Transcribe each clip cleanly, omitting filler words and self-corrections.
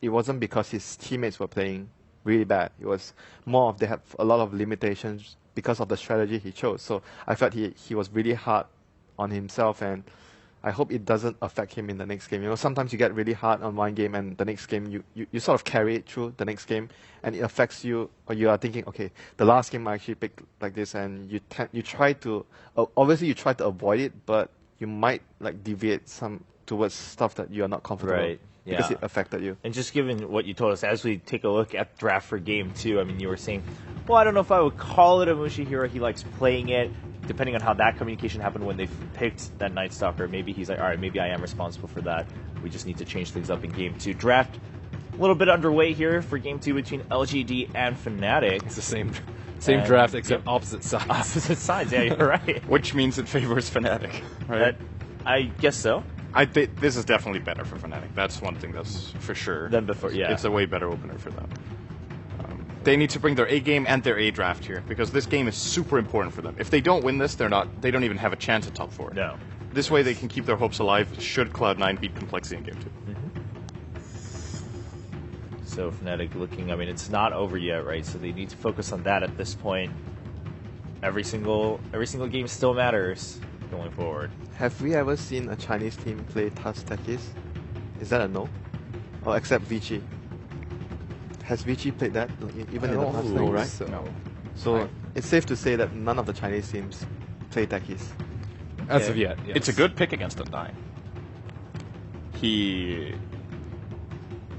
it wasn't because his teammates were playing really bad. It was more of they have a lot of limitations because of the strategy he chose. So I felt he was really hard on himself, and I hope it doesn't affect him in the next game. You know, sometimes you get really hard on one game, and the next game you sort of carry it through the next game, and it affects you, or you are thinking, okay, the last game I actually picked like this, and you try to obviously you try to avoid it, but you might like deviate some towards stuff that you are not comfortable Right. because Yeah. it affected you. And just given what you told us, as we take a look at draft for game 2, I mean, you were saying, well, I don't know if I would call it a Mushihiro. He likes playing it. Depending on how that communication happened when they picked that Night Stalker, maybe he's like, all right, maybe I am responsible for that. We just need to change things up in game 2. Draft a little bit underway here for game 2 between LGD and Fnatic. It's the same draft except opposite sides. Opposite sides, yeah, you're right. Which means it favors Fnatic, right? I guess so. This is definitely better for Fnatic. That's one thing that's for sure. Than before, yeah. It's a way better opener for them. They need to bring their A game and their A draft here because this game is super important for them. If they don't win this, they don't even have a chance at top 4. No. This way they can keep their hopes alive should Cloud9 beat Complexity in game 2. So Fnatic looking, I mean, it's not over yet, right? So they need to focus on that at this point. Every single game still matters going forward. Have we ever seen a Chinese team play TUS Techies? Is that a no? Or except Vici? Has Vici played that even in the past? No, right? So it's safe to say that none of the Chinese teams play Techies. As of yet, yes. It's a good pick against Undying.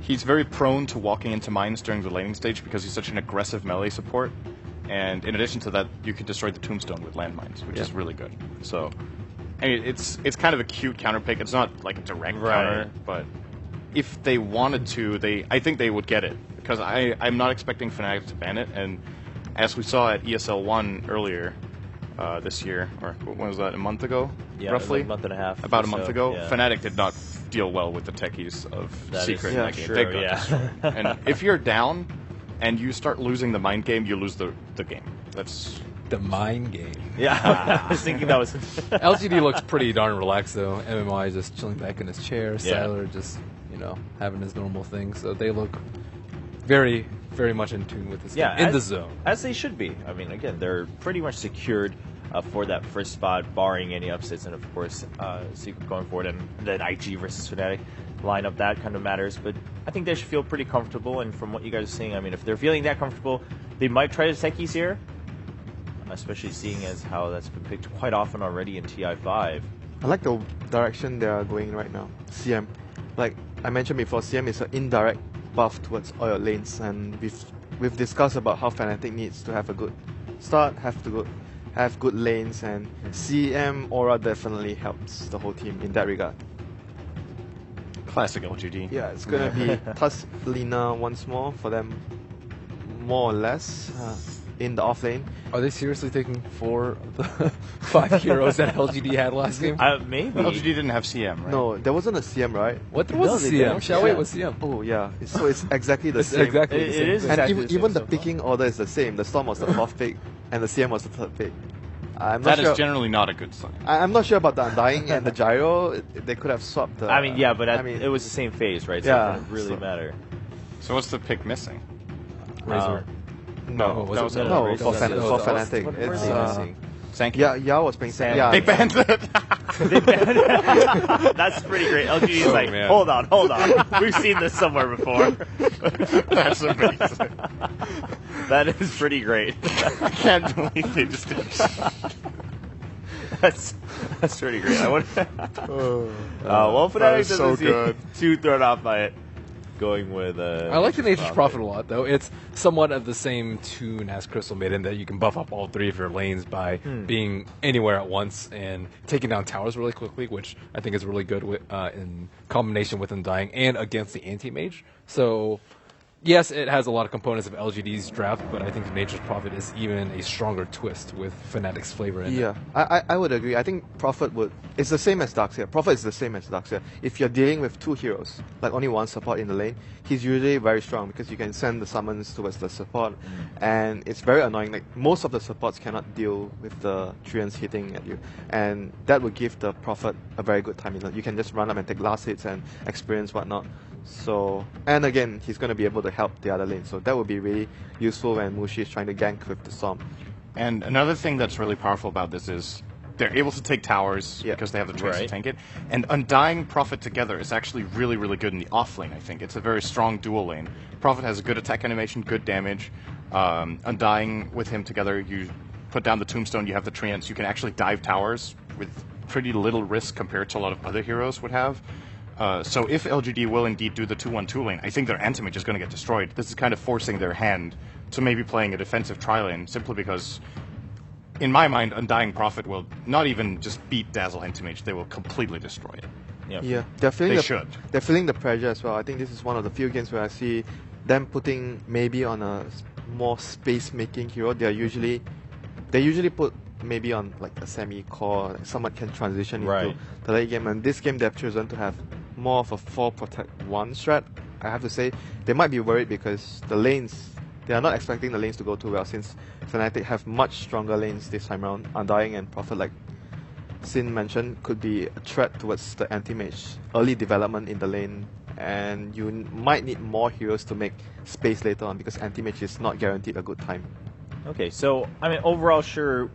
He's very prone to walking into mines during the laning stage because he's such an aggressive melee support. And in addition to that, you can destroy the tombstone with landmines, which is really good. So, I mean, it's kind of a cute counter pick. It's not like a direct counter, but if they wanted to, I think they would get it. Because I'm not expecting Fnatic to ban it, and as we saw at ESL 1 earlier this year, or when was that, a month ago? Yeah, roughly? like a month and a half. About a month ago, yeah. Fnatic did not deal well with the techies of That Secret is in that game. true, They got yeah. destroyed. And if you're down and you start losing the mind game, you lose the game. That's the mind game. Yeah, I was thinking that was... LGD looks pretty darn relaxed, though. MMI just chilling back in his chair. Yeah. Siler just, having his normal thing. So they look very, very much in tune with this game. In the zone. As they should be. I mean, again, they're pretty much secured for that first spot, barring any upsets, and of course, Secret going forward, and then IG versus Fnatic lineup, that kind of matters. But I think they should feel pretty comfortable, and from what you guys are saying, I mean, if they're feeling that comfortable, they might try the techies here, especially seeing as how that's been picked quite often already in TI5. I like the direction they are going right now. CM, like I mentioned before, CM is an indirect buff towards all your lanes, and we've discussed about how Fnatic needs to have a good start, have good lanes, and CM Aura definitely helps the whole team in that regard. classic LGD. Yeah, it's gonna be TUS Lina once more for them, more or less, in the off lane. Are they seriously taking 4 of the 5 heroes that LGD had last game? Maybe. LGD didn't have CM, right? No, there wasn't a CM, right? What? There was a CM. Xiaowei was CM. Oh yeah, so it's exactly the same. Exactly. It is And exactly even, the same even the so far. picking order is the same. The Storm was the 4th pick, and the CM was the 3rd pick. I'm not That sure. is generally not a good sign. I'm not sure about the Undying and the Gyro. They could have swapped the... I mean, yeah, but I mean, it was the same phase, right? So Yeah, it didn't really so- matter. So what's the pick missing? Razor. no, was that it? was no, Razor. for, Razor. for Fnatic. What were It's they missing? Thank you. yeah, Yao was playing Sam. yeah. They banned it. That's pretty great. LGD is like, man. hold on. We've seen this somewhere before. That's amazing. That is pretty great. I can't believe they just did That's pretty great. I want. Well, that Fnatic is doesn't so seem good. too thrown off by it. Going with. I like the Nature's Prophet a lot, though. It's somewhat of the same tune as Crystal Maiden, that you can buff up all 3 of your lanes by being anywhere at once and taking down towers really quickly, which I think is really good in combination with Undying and against the anti-mage. So, yes, it has a lot of components of LGD's draft, but I think Nature's Prophet is even a stronger twist with Fnatic's flavor in it. Yeah, I would agree. I think Prophet would... It's the same as Darkseer. Prophet is the same as Darkseer. If you're dealing with 2 heroes, like only one support in the lane, he's usually very strong because you can send the summons towards the support, and it's very annoying. Like, most of the supports cannot deal with the Treants hitting at you, and that would give the Prophet a very good time. You know, you can just run up and take last hits and experience whatnot. So, and again, he's going to be able to help the other lane. So that would be really useful when Mushi is trying to gank with the Storm. And another thing that's really powerful about this is they're able to take towers because they have the choice to tank it. And Undying Prophet together is actually really, really good in the off lane, I think. It's a very strong dual lane. Prophet has a good attack animation, good damage. Undying with him together, you put down the Tombstone, you have the Treants. You can actually dive towers with pretty little risk compared to a lot of other heroes would have. So if LGD will indeed do the 2-1-2 lane, I think their anti-mage is going to get destroyed. This is kind of forcing their hand to maybe playing a defensive tri-lane, simply because, in my mind, Undying Prophet will not even just beat Dazzle anti-mage, they will completely destroy it. Yeah, they're feeling They're feeling the pressure as well. I think this is one of the few games where I see them putting maybe on a more space-making hero. They usually put maybe on like a semi-core, like someone can transition into the late game. And this game they've chosen to have more of a 4 protect 1 strat. I have to say, they might be worried because the lanes, they are not expecting the lanes to go too well, since Fnatic have much stronger lanes this time around. Undying and Prophet, like Sin mentioned, could be a threat towards the anti-mage. Early development in the lane, and you might need more heroes to make space later on, because anti-mage is not guaranteed a good time. Okay, so, I mean, overall, sure,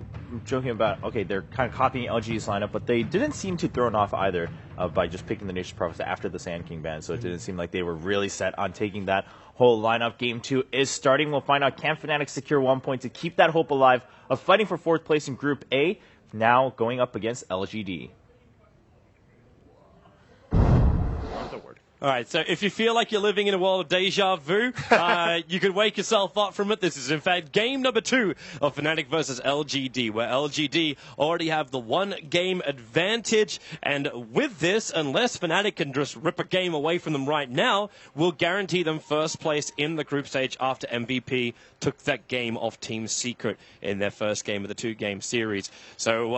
joking about, okay, they're kind of copying LG's lineup, but they didn't seem too thrown off either by just picking the Nature's Prophets after the Sand King ban, so it didn't seem like they were really set on taking that whole lineup. Game 2 is starting. We'll find out, can Fnatic secure 1 point to keep that hope alive of fighting for 4th place in Group A, now going up against LGD. All right, so if you feel like you're living in a world of deja vu, you could wake yourself up from it. This is, in fact, game number 2 of Fnatic versus LGD, where LGD already have the 1-game advantage. And with this, unless Fnatic can just rip a game away from them right now, will guarantee them first place in the group stage after MVP took that game off Team Secret in their first game of the 2-game series. So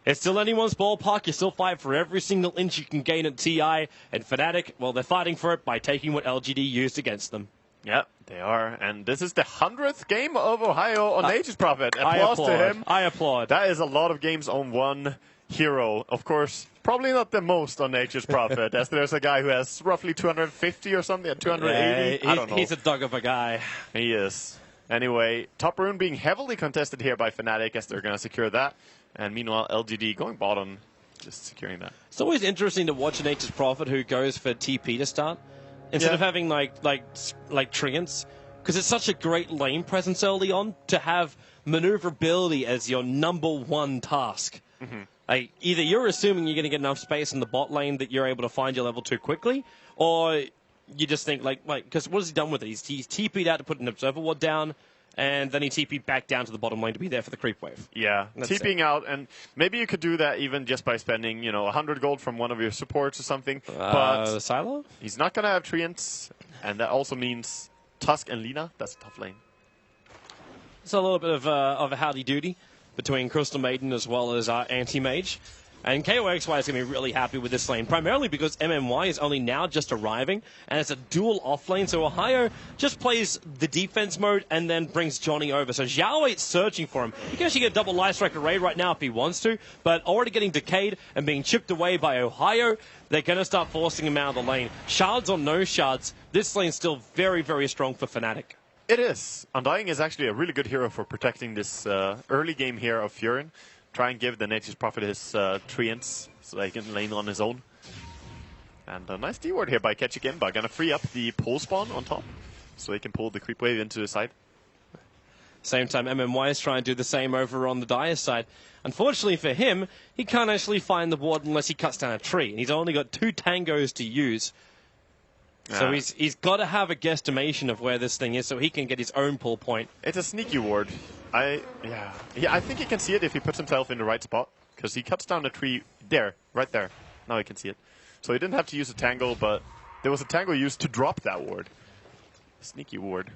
it's still anyone's ballpark. You still fight for every single inch you can gain at TI. And Fnatic, well, they're fighting for it by taking what LGD used against them. Yeah, they are. And this is the 100th game of Ohio on Nature's Prophet. Applause to him. I applaud. That is a lot of games on one hero. Of course, probably not the most on Nature's Prophet, as there's a guy who has roughly 250 or something, 280. I don't know. He's a dog of a guy. He is. Anyway, top rune being heavily contested here by Fnatic, as they're going to secure that. And meanwhile, LGD going bottom, just securing that. It's always interesting to watch Nature's Prophet who goes for TP to start instead of having like Treants, because it's such a great lane presence early on to have maneuverability as your #1 task. Like, either you're assuming you're going to get enough space in the bot lane that you're able to find your level 2 quickly, or you just think like because what has he done with it? He's TP'd out to put an observer ward down, and then he TP'd back down to the bottom lane to be there for the creep wave. Yeah, TPing out, and maybe you could do that even just by spending, 100 gold from one of your supports or something. But Silo? He's not going to have Treants, and that also means Tusk and Lina. That's a tough lane. It's a little bit of a howdy-doody between Crystal Maiden as well as Anti-Mage. And KOXY is going to be really happy with this lane, primarily because MMY is only now just arriving, and it's a dual off-lane, so Ohio just plays the defense mode and then brings Johnny over. So Xiao Weight's searching for him. He can actually get a double Life Strike raid right now if he wants to, but already getting decayed and being chipped away by Ohio, they're going to start forcing him out of the lane. Shards or no shards, this lane's still very, very strong for Fnatic. It is. Undying is actually a really good hero for protecting this early game here of Furin. Try and give the Nature's Prophet his Treants so that he can lane on his own. And a nice D-ward here by Ketchikenba. Gonna free up the pull spawn on top so he can pull the creep wave into the side. Same time, MMY is trying to do the same over on the Dire side. Unfortunately for him, he can't actually find the ward unless he cuts down a tree. And he's only got 2 tangos to use. So he's got to have a guesstimation of where this thing is so he can get his own pull point. It's a sneaky ward. I think he can see it if he puts himself in the right spot, because he cuts down the tree there, right there. Now he can see it. So he didn't have to use a tangle, but there was a tangle used to drop that ward. Sneaky ward.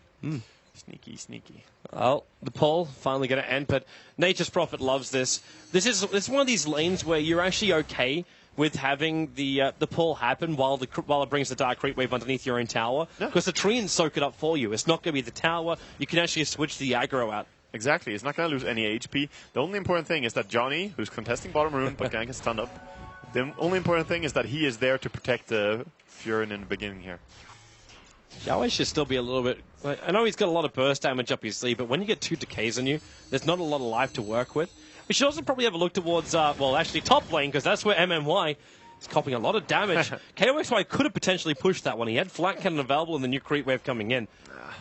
Sneaky, sneaky. Well, the pull finally going to end, but Nature's Prophet loves this. This is one of these lanes where you're actually okay with having the pull happen while it brings the Dark Creep Wave underneath your own tower, because the treants soak it up for you. It's not going to be the tower. You can actually switch the aggro out. Exactly. He's not going to lose any HP. The only important thing is that Johnny, who's contesting bottom rune, but getting his stun up, The only important thing is that he is there to protect Furin in the beginning here. Xiaowei should still be a little bit... I know he's got a lot of burst damage up his sleeve, but when you get 2 decays on you, there's not a lot of life to work with. We should also probably have a look towards, well, actually top lane, because that's where MMY is copying a lot of damage. KOXY could have potentially pushed that one. He had flat cannon available and the new creep wave coming in.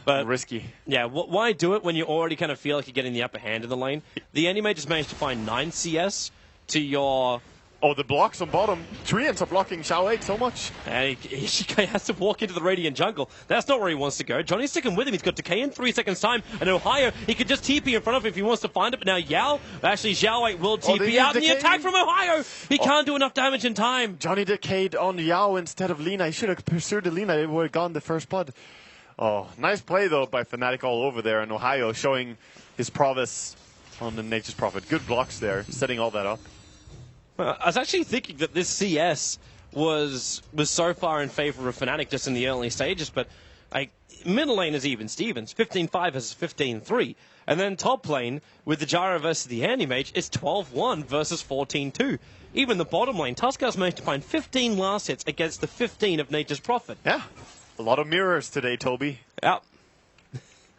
But risky. Yeah, why do it when you already kind of feel like you're getting the upper hand in the lane? The Anime just managed to find 9 CS to your... Oh, the blocks on bottom. Treants are blocking Xiaowei so much. And he has to walk into the Radiant jungle. That's not where he wants to go. Johnny's sticking with him. He's got decay in 3 seconds time. And Ohio, he could just TP in front of him if he wants to find it. But now Xiaowei will TP out. And the attack from Ohio! He can't do enough damage in time. Johnny decayed on Yao instead of Lina. He should have pursued the Lina. It would have gone the first blood. Oh, nice play, though, by Fnatic all over there. And Ohio showing his prowess on the Nature's Prophet. Good blocks there, setting all that up. I was actually thinking that this CS was so far in favor of Fnatic just in the early stages, but middle lane is even Stevens, 15-5 versus 15-3. And then top lane, with the Gyro versus the Anti-Mage, it's 12-1 versus 14-2. Even the bottom lane, Tuskars managed to find 15 last hits against the 15 of Nature's Prophet. Yeah, a lot of mirrors today, Toby. Yep.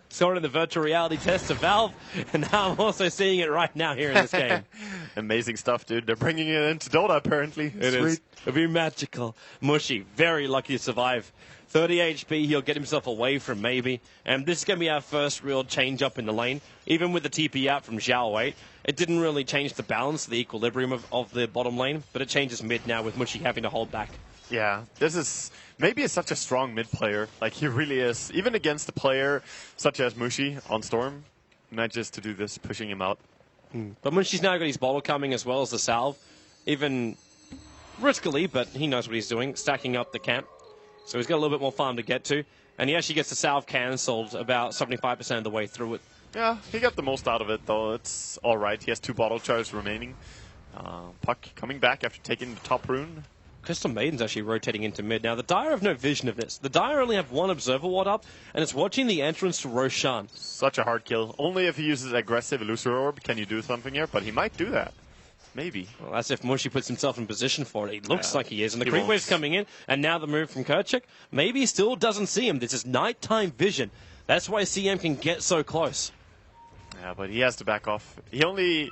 Saw it in the virtual reality test of Valve, and now I'm also seeing it right now here in this game. Amazing stuff, dude. They're bringing it into Dota, apparently. It is. It'll be magical. Mushy, very lucky to survive. 30 HP, he'll get himself away from maybe. And this is going to be our first real change up in the lane. Even with the TP out from Xiaowei, it didn't really change the balance, the equilibrium of the bottom lane, but it changes mid now with Mushy having to hold back. Yeah, this is... Maybe it's such a strong mid player. Like, he really is. Even against a player such as Mushi on Storm, manages to do this, pushing him out. But Mushi's now got his bottle coming as well as the salve. Even riskily, but he knows what he's doing, stacking up the camp. So he's got a little bit more farm to get to. And he actually gets the salve cancelled about 75% of the way through it. Yeah, he got the most out of it, though. It's all right. He has 2 bottle charges remaining. Puck coming back after taking the top rune. Crystal Maiden's actually rotating into mid. Now, the Dire have no vision of this. The Dire only have 1 Observer Ward up, and it's watching the entrance to Roshan. Such a hard kill. Only if he uses aggressive Illusory Orb can you do something here, but he might do that. Maybe. Well, that's if Mushy puts himself in position for it. He looks like he is. And the creep wave's coming in, and now the move from Kerchik. Maybe he still doesn't see him. This is nighttime vision. That's why CM can get so close. Yeah, but he has to back off. The only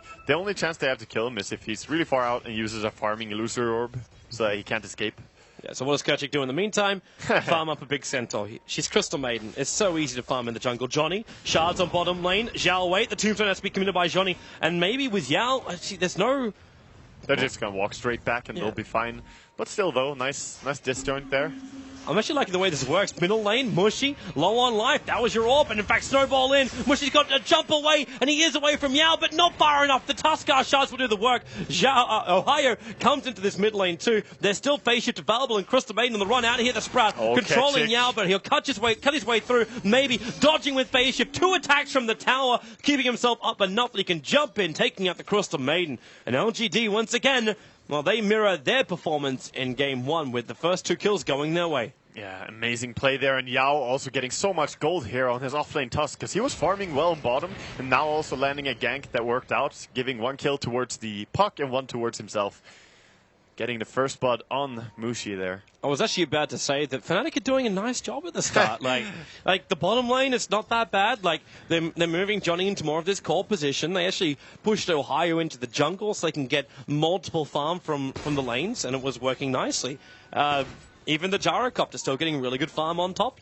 chance they have to kill him is if he's really far out and uses a farming Illusory Orb, so that he can't escape. Yeah, so what does Kerchik do in the meantime? Farm up a big centaur. She's Crystal Maiden. It's so easy to farm in the jungle. Johnny, shards on bottom lane. Xiaowei, the tombstone has to be committed by Johnny. And maybe with Yao, there's no... They're just going to walk straight back and they'll be fine. But still, though, nice disjoint there. I'm actually liking the way this works. Middle lane, Mushy, low on life. That was your AWP, and in fact, snowball in. Mushy's got to jump away, and he is away from Yao, but not far enough. The Tuskar shards will do the work. Ohio comes into this mid lane too. There's still phase shift available, and Crystal Maiden on the run out of here. The Sprout controlling Yao, but he'll cut his way through. Maybe dodging with phase shift. 2 attacks from the tower, keeping himself up enough that he can jump in, taking out the Crystal Maiden. And LGD once again. Well, they mirror their performance in Game 1 with the first 2 kills going their way. Yeah, amazing play there, and Yao also getting so much gold here on his offlane Tusk, because he was farming well on bottom, and now also landing a gank that worked out, giving 1 kill towards the puck and 1 towards himself. Getting the first blood on Mushi there. I was actually about to say that Fnatic are doing a nice job at the start. like the bottom lane, it's not that bad. Like they're moving Johnny into more of this core position. They actually pushed Ohio into the jungle so they can get multiple farm from the lanes, and it was working nicely. Even the Gyrocopter still getting really good farm on top.